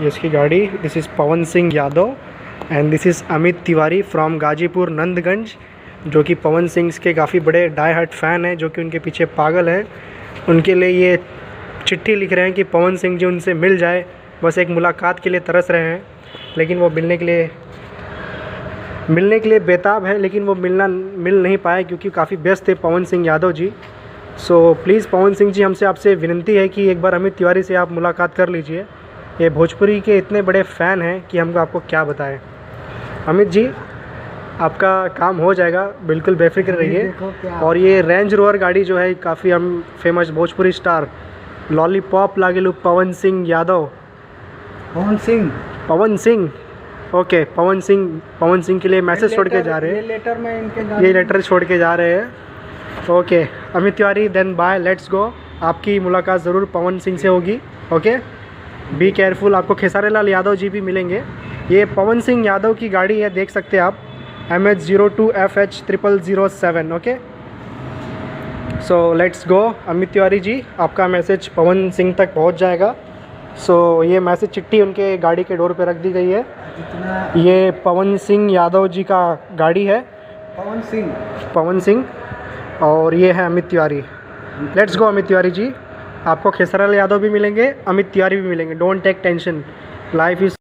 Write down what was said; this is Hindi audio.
ये इसकी गाड़ी। This is Pawan Singh Yadav and this is Amit Tiwari from Ghazipur Nandganj, जो कि पवन सिंह के काफ़ी बड़े डाई हार्ट फ़ैन हैं, जो कि उनके पीछे पागल हैं। उनके लिए ये चिट्ठी लिख रहे हैं कि पवन सिंह जी उनसे मिल जाए, बस एक मुलाकात के लिए तरस रहे हैं, लेकिन वो मिलने के लिए बेताब है, लेकिन वो मिल नहीं पाए क्योंकि काफ़ी व्यस्त थे पवन सिंह यादव जी। सो प्लीज़ पवन सिंह जी, हमसे आपसे विनती है कि एक बार अमित तिवारी से आप मुलाकात कर लीजिए। ये भोजपुरी के इतने बड़े फ़ैन हैं कि हम आपको क्या बताएं। अमित जी, आपका काम हो जाएगा, बिल्कुल बेफिक्र रहिए। और ये रेंज रोवर गाड़ी जो है, काफ़ी हम फेमस भोजपुरी स्टार लॉलीपॉप लागेलू पवन सिंह यादव, पवन सिंह ओके, पवन सिंह के लिए मैसेज छोड़ के जा रहे हैं। ये लेटर छोड़ के जा रहे हैं। Okay Amit Tiwari, then bye, let's go. आपकी मुलाकात ज़रूर पवन सिंह से होगी। Okay, be careful. आपको खेसारी लाल यादव जी भी मिलेंगे। ये पवन सिंह यादव की गाड़ी है, देख सकते हैं आप, MH02FH0007। Okay, so let's go. Amit Tiwari ji, आपका मैसेज पवन सिंह तक पहुंच जाएगा। सो ये मैसेज चिट्ठी उनके गाड़ी के डोर पे रख दी गई है। ये पवन सिंह यादव जी का गाड़ी है, पवन सिंह, और ये है अमित तिवारी। लेट्स गो अमित तिवारी जी। आपको खेसारी लाल यादव भी मिलेंगे, अमित तिवारी भी मिलेंगे। Don't take tension, life is